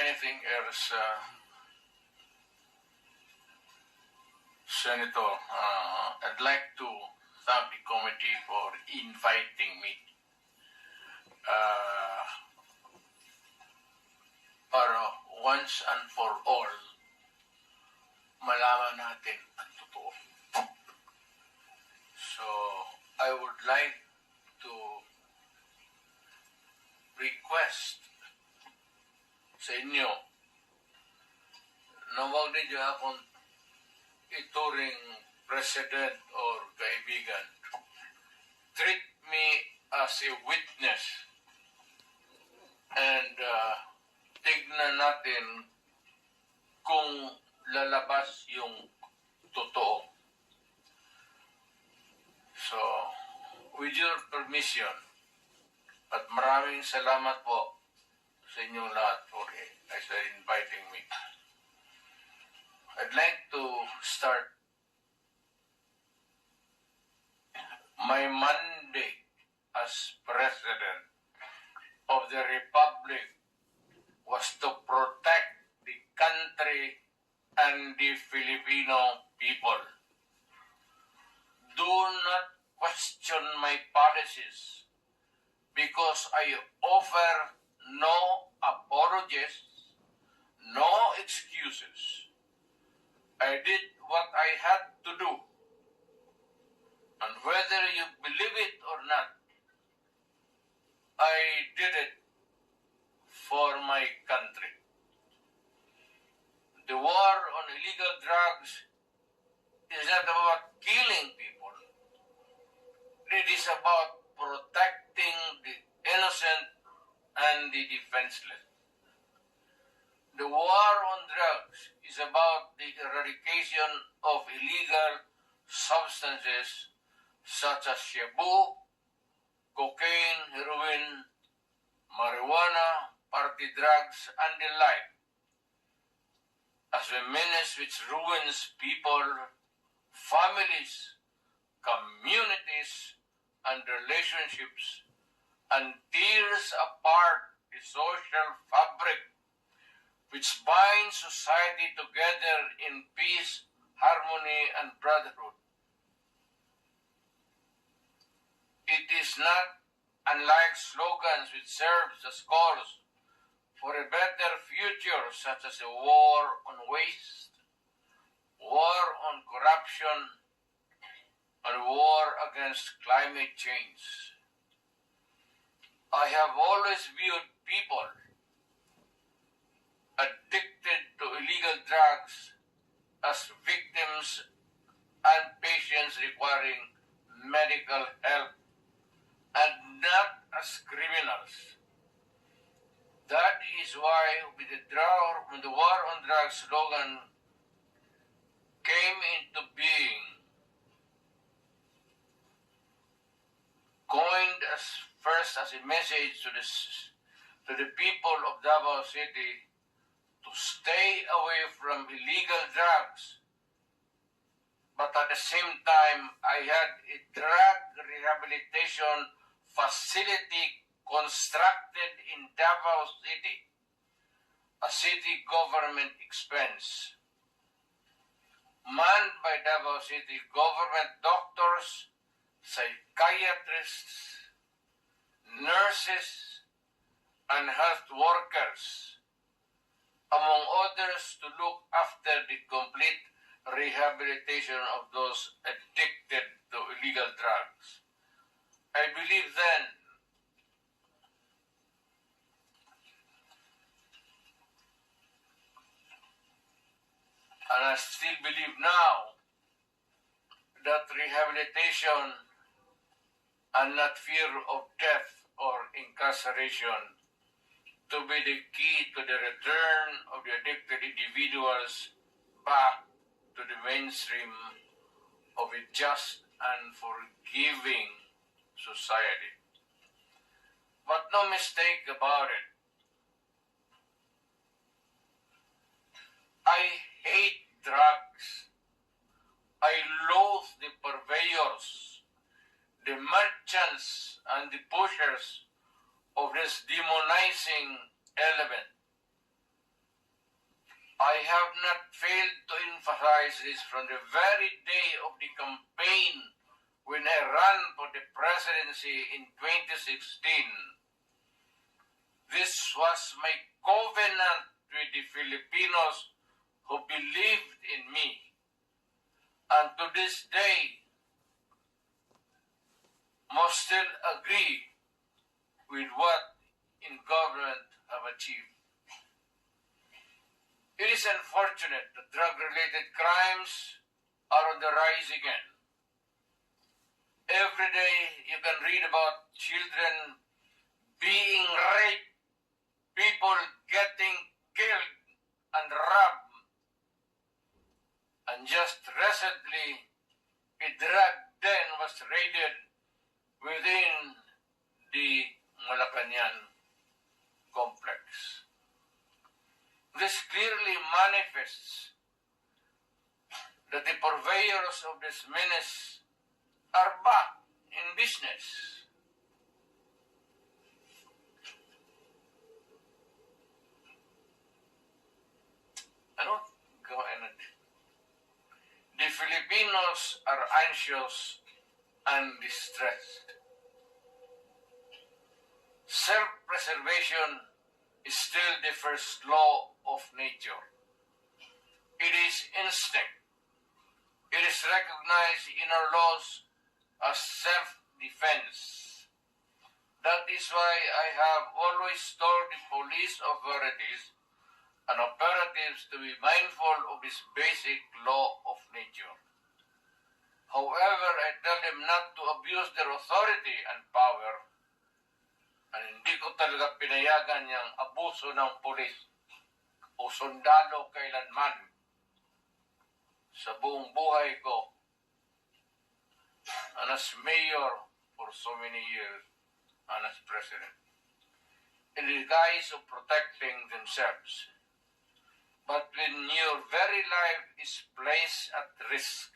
anything else, Senator, I'd like to thank the committee for inviting me para once and for all malaman natin ang totoo. So, I would like to request sa inyo na huwag ninyo akong ituring president or kaibigan. Treat me as a witness and tignan natin kung lalabas yung totoo. So, with your permission, at maraming salamat po sa inyong lahat for inviting me. I'd like to start my mandate as President of the Republic was to protect the country and the Filipino people. Do not question my policies because I offer no apologies, no excuses. I did what I had to do. And whether you believe it or not, I did it for my country. The war on illegal drugs is not about killing people. It is about protecting the innocent and the defenseless. The war on drugs is about the eradication of illegal substances such as shabu, cocaine, heroin, marijuana, party drugs, and the like, as a menace which ruins people, families, communities, and relationships, and tears apart the social fabric which binds society together in peace, harmony, and brotherhood. It is not unlike slogans which serve as calls for a better future, such as a war on waste, war on corruption, and war against climate change. I have always viewed people addicted to illegal drugs as victims and patients requiring medical help and not as criminals. That is why when the war on drugs slogan came into being, coined first as a message to the people of Davao City to stay away from illegal drugs. But at the same time, I had a drug rehabilitation facility constructed in Davao City, a city government expense, manned by Davao City government doctors, psychiatrists, nurses, and health workers, among others, to look after the complete rehabilitation of those addicted to illegal drugs. I believe then and I still believe now that rehabilitation and not fear of death or incarceration to be the key to the return of the addicted individuals back to the mainstream of a just and forgiving society. But no mistake about it, I hate drugs. I loathe the purveyors, the merchants, and the pushers of this demonizing element. have not failed to emphasize this from the very day of the campaign when I ran for the presidency in 2016. This was my covenant with the Filipinos who believed in me. And to this day, most still agree with what in government have achieved. It is unfortunate that drug-related crimes are on the rise again. Every day you can read about children being raped, people getting killed and robbed. And just recently, a drug den was raided within the Malacanang complex. This clearly manifests that the purveyors of this menace are back in business. Ano? Gawain natin. The Filipinos are anxious and distressed. Self-preservation is still the first law of nature. It is instinct. It is recognized in our laws as self-defense. That is why I have always told the police authorities and operatives to be mindful of this basic law of nature. However, I tell them not to abuse their authority and power, and hindi ko talaga pinayagan niyang abuso ng pulis o sundalo kailanman sa buong buhay ko and as mayor for so many years and as president, in the guise of protecting themselves. But when your very life is placed at risk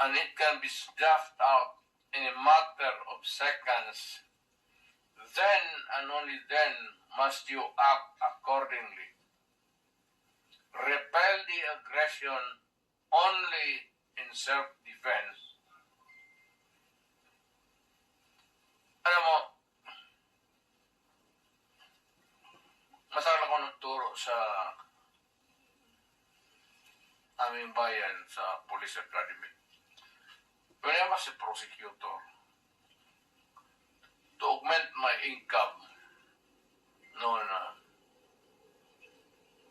and it can be snuffed out in a matter of seconds, then and only then must you act accordingly. Repel the aggression only in self-defense. Alam mo, masala ko nagturo sa aming bayan sa Police Academy. When I was a prosecutor, to augment my income noon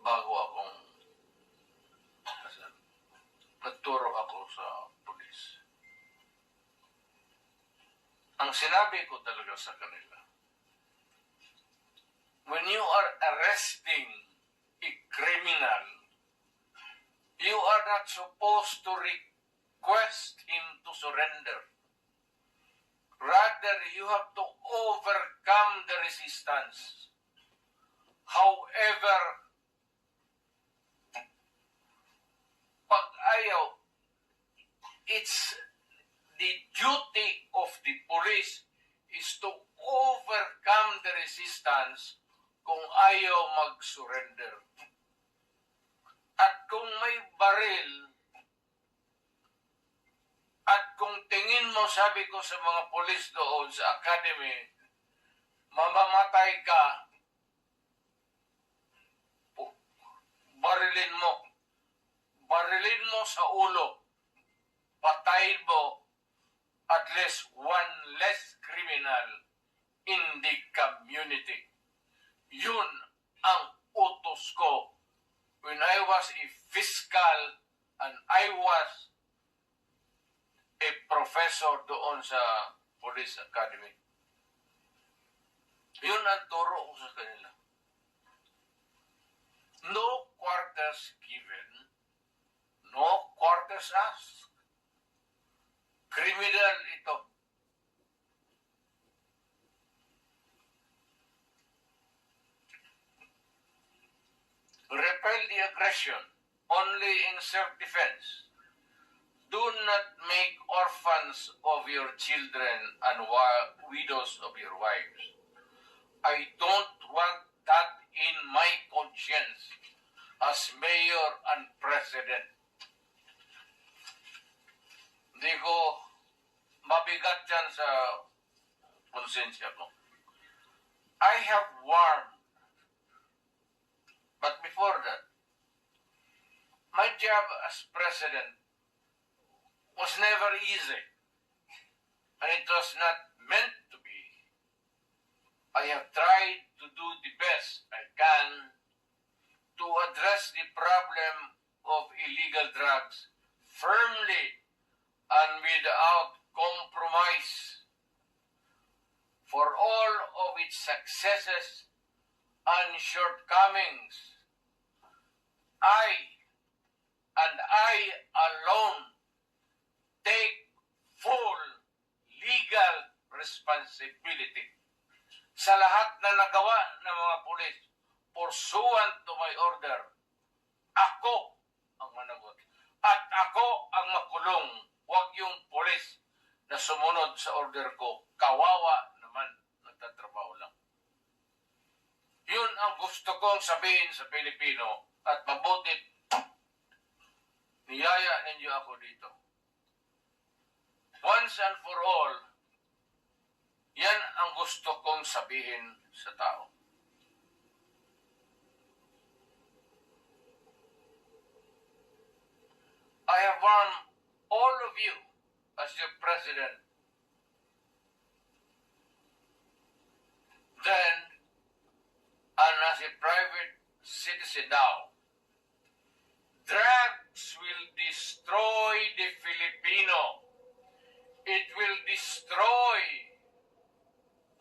bago akong nagturo ako sa pulis. Ang sinabi ko talaga sa kanila, when you are arresting a criminal, you are not supposed to request him to surrender. Rather, you have to overcome the resistance. However, pag ayaw, it's the duty of the police is to overcome the resistance kung ayaw mag-surrender. At kung may baril, at kung tingin mo, sabi ko sa mga polis doon sa academy, mamamatay ka, barilin mo sa ulo, patayin mo at least one less criminal in the community. Yun ang utos ko when I was a fiscal and I was a professor doon sa Police Academy. Yun ang turo ko sa kanila. No quarters given, no quarters asked. Criminal ito. Repel the aggression only in self-defense. Do not make orphans of your children and widows of your wives. I don't want that in my conscience as But before that, my job as president was never easy, and it was not meant to be. I have tried to do the best I can to address the problem of illegal drugs firmly and without compromise. For all of its successes and shortcomings, I and I alone take full legal responsibility sa lahat na nagawa ng mga pulis pursuant to my order. Ako ang managot. At ako ang makulong. Huwag yung pulis na sumunod sa order ko. Kawawa naman, nagtatrabaho lang. Yun ang gusto kong sabihin sa Pilipino at mabutit niyaya ninyo ako dito. Once and for all, yan ang gusto kong sabihin sa tao. I have warned all of you as your president then and as a private citizen now. Drugs will destroy the Filipino. It will destroy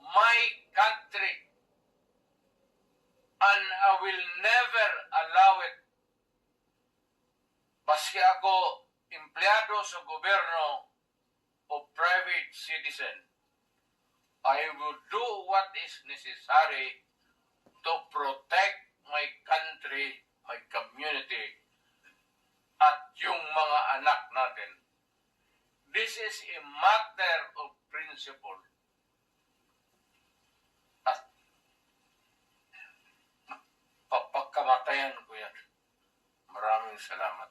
my country. And I will never allow it. Baski ako empleyado sa gobyerno o private citizen, I will do what is necessary to protect my country, my community, at yung mga anak natin. This is a matter of principle. At papagkamatayan ko yan. Maraming salamat.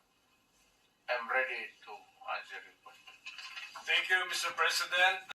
I'm ready to answer your question. Thank you, Mr. President.